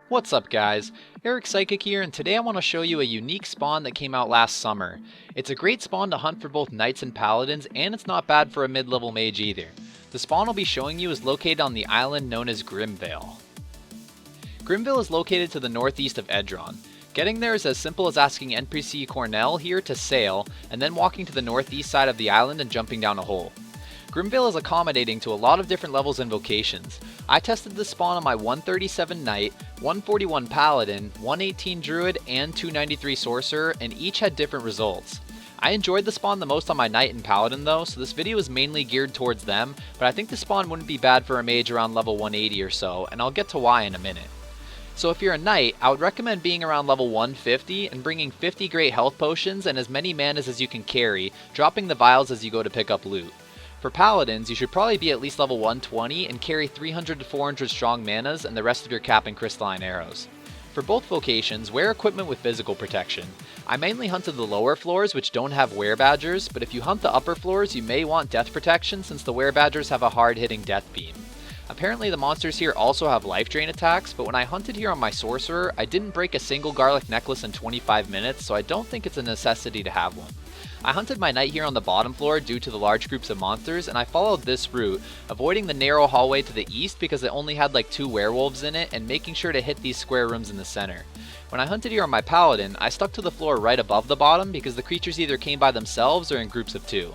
What's up guys, Eric Psykik here, and today I want to show you a unique spawn that came out last summer. It's a great spawn to hunt for both knights and paladins, and it's not bad for a mid-level mage either. The spawn I'll be showing you is located on the island known as Grimvale. Grimvale is located to the northeast of Edron. Getting there is as simple as asking NPC Cornell here to sail, and then walking to the northeast side of the island and jumping down a hole. Grimvale is accommodating to a lot of different levels and vocations. I tested this spawn on my 137 Knight, 141 Paladin, 118 Druid, and 293 Sorcerer, and each had different results. I enjoyed the spawn the most on my Knight and Paladin though, so this video is mainly geared towards them, but I think the spawn wouldn't be bad for a mage around level 180 or so, and I'll get to why in a minute. So if you're a Knight, I would recommend being around level 150 and bringing 50 great health potions and as many manas as you can carry, dropping the vials as you go to pick up loot. For Paladins, you should probably be at least level 120 and carry 300 to 400 strong manas and the rest of your cap and crystalline arrows. For both vocations, wear equipment with physical protection. I mainly hunted the lower floors which don't have werebadgers, but if you hunt the upper floors you may want death protection since the werebadgers have a hard hitting death beam. Apparently the monsters here also have life drain attacks, but when I hunted here on my sorcerer, I didn't break a single garlic necklace in 25 minutes, so I don't think it's a necessity to have one. I hunted my knight here on the bottom floor due to the large groups of monsters, and I followed this route, avoiding the narrow hallway to the east because it only had like 2 werewolves in it, and making sure to hit these square rooms in the center. When I hunted here on my paladin, I stuck to the floor right above the bottom because the creatures either came by themselves or in groups of 2.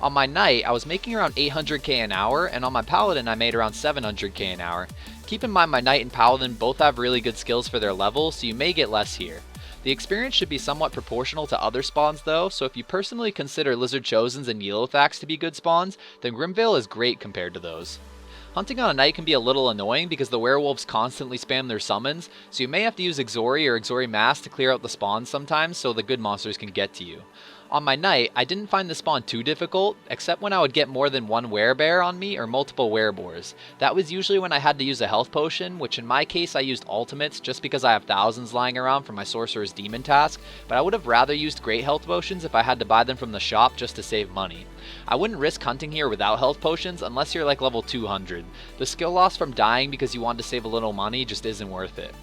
On my knight, I was making around 800k an hour, and on my paladin I made around 700k an hour. Keep in mind my knight and paladin both have really good skills for their level, so you may get less here. The experience should be somewhat proportional to other spawns though, so if you personally consider Lizard Chosens and Yellowthax to be good spawns, then Grimvale is great compared to those. Hunting on a knight can be a little annoying because the werewolves constantly spam their summons, so you may have to use Exori or Exori Mass to clear out the spawns sometimes so the good monsters can get to you. On my knight, I didn't find the spawn too difficult, except when I would get more than one werebear on me or multiple wereboars. That was usually when I had to use a health potion, which in my case I used ultimates just because I have thousands lying around for my sorcerer's demon task, but I would have rather used great health potions if I had to buy them from the shop just to save money. I wouldn't risk hunting here without health potions unless you're like level 200. The skill loss from dying because you want to save a little money just isn't worth it.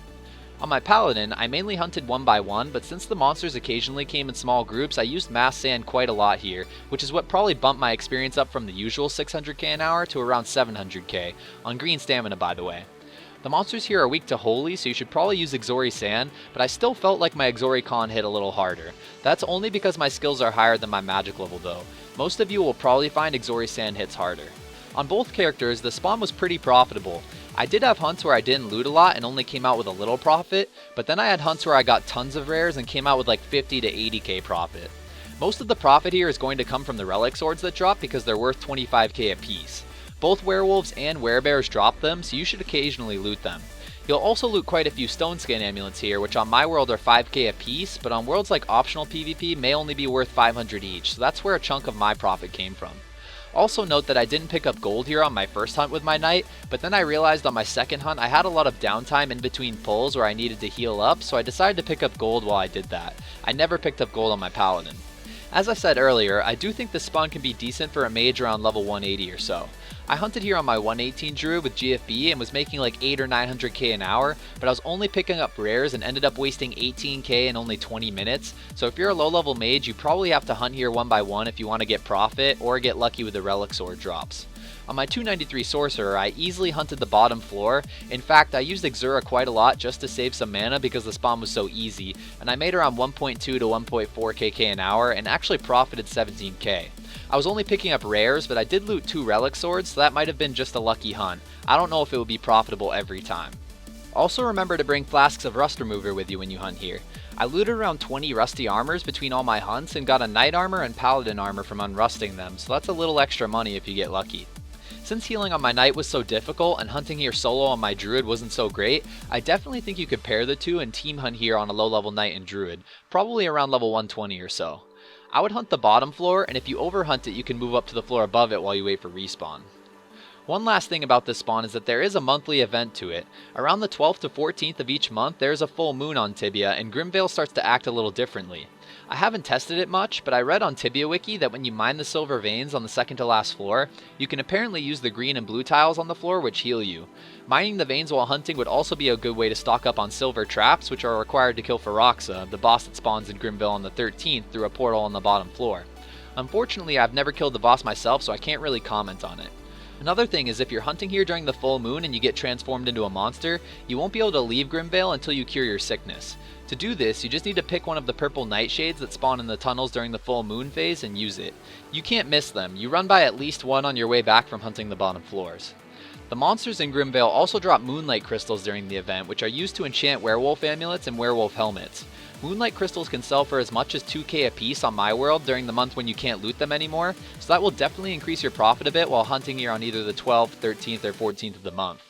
On my paladin, I mainly hunted one by one, but since the monsters occasionally came in small groups, I used mass sand quite a lot here, which is what probably bumped my experience up from the usual 600k an hour to around 700k, on green stamina by the way. The monsters here are weak to holy, so you should probably use Exori Sand, but I still felt like my Exori Con hit a little harder. That's only because my skills are higher than my magic level though. Most of you will probably find Exori Sand hits harder. On both characters, the spawn was pretty profitable. I did have hunts where I didn't loot a lot and only came out with a little profit, but then I had hunts where I got tons of rares and came out with like 50 to 80k profit. Most of the profit here is going to come from the relic swords that drop because they're worth 25k a piece. Both werewolves and werebears drop them, so you should occasionally loot them. You'll also loot quite a few stone skin amulets here, which on my world are 5k a piece, but on worlds like optional PvP may only be worth 500 each, so that's where a chunk of my profit came from. Also note that I didn't pick up gold here on my first hunt with my knight, but then I realized on my second hunt I had a lot of downtime in between pulls where I needed to heal up, so I decided to pick up gold while I did that. I never picked up gold on my paladin. As I said earlier, I do think this spawn can be decent for a mage around level 180 or so. I hunted here on my 118 Druid with GFB and was making like 8 or 900k an hour, but I was only picking up rares and ended up wasting 18k in only 20 minutes, so if you're a low level mage you probably have to hunt here one by one if you want to get profit or get lucky with the relic sword drops. On my 293 Sorcerer, I easily hunted the bottom floor. In fact, I used Exura quite a lot just to save some mana because the spawn was so easy, and I made around 1.2 to 1.4kk an hour and actually profited 17k. I was only picking up rares, but I did loot 2 relic swords, so that might have been just a lucky hunt. I don't know if it would be profitable every time. Also remember to bring flasks of rust remover with you when you hunt here. I looted around 20 rusty armors between all my hunts and got a knight armor and paladin armor from unrusting them, so that's a little extra money if you get lucky. Since healing on my knight was so difficult and hunting here solo on my druid wasn't so great, I definitely think you could pair the two and team hunt here on a low level knight and druid, probably around level 120 or so. I would hunt the bottom floor, and if you overhunt it you can move up to the floor above it while you wait for respawn. One last thing about this spawn is that there is a monthly event to it. Around the 12th to 14th of each month there is a full moon on Tibia and Grimvale starts to act a little differently. I haven't tested it much, but I read on Tibia wiki that when you mine the silver veins on the second to last floor, you can apparently use the green and blue tiles on the floor which heal you. Mining the veins while hunting would also be a good way to stock up on silver traps, which are required to kill Feroxa, the boss that spawns in Grimvale on the 13th through a portal on the bottom floor. Unfortunately, I've never killed the boss myself, so I can't really comment on it. Another thing is if you're hunting here during the full moon and you get transformed into a monster, you won't be able to leave Grimvale until you cure your sickness. To do this, you just need to pick one of the purple nightshades that spawn in the tunnels during the full moon phase and use it. You can't miss them, you run by at least one on your way back from hunting the bottom floors. The monsters in Grimvale also drop moonlight crystals during the event, which are used to enchant werewolf amulets and werewolf helmets. Moonlight crystals can sell for as much as 2k a piece on my world during the month when you can't loot them anymore, so that will definitely increase your profit a bit while hunting here on either the 12th, 13th, or 14th of the month.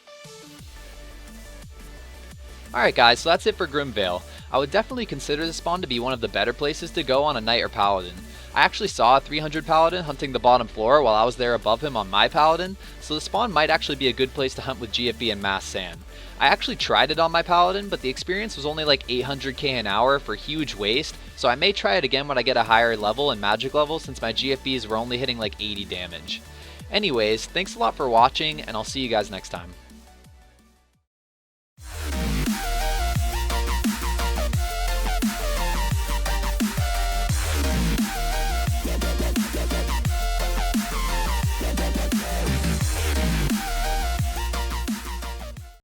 Alright guys, so that's it for Grimvale. I would definitely consider this spawn to be one of the better places to go on a knight or paladin. I actually saw a 300 paladin hunting the bottom floor while I was there above him on my paladin, so the spawn might actually be a good place to hunt with GFB and mass sand. I actually tried it on my paladin, but the experience was only like 800k an hour for huge waste, so I may try it again when I get a higher level and magic level since my GFBs were only hitting like 80 damage. Anyways, thanks a lot for watching, and I'll see you guys next time.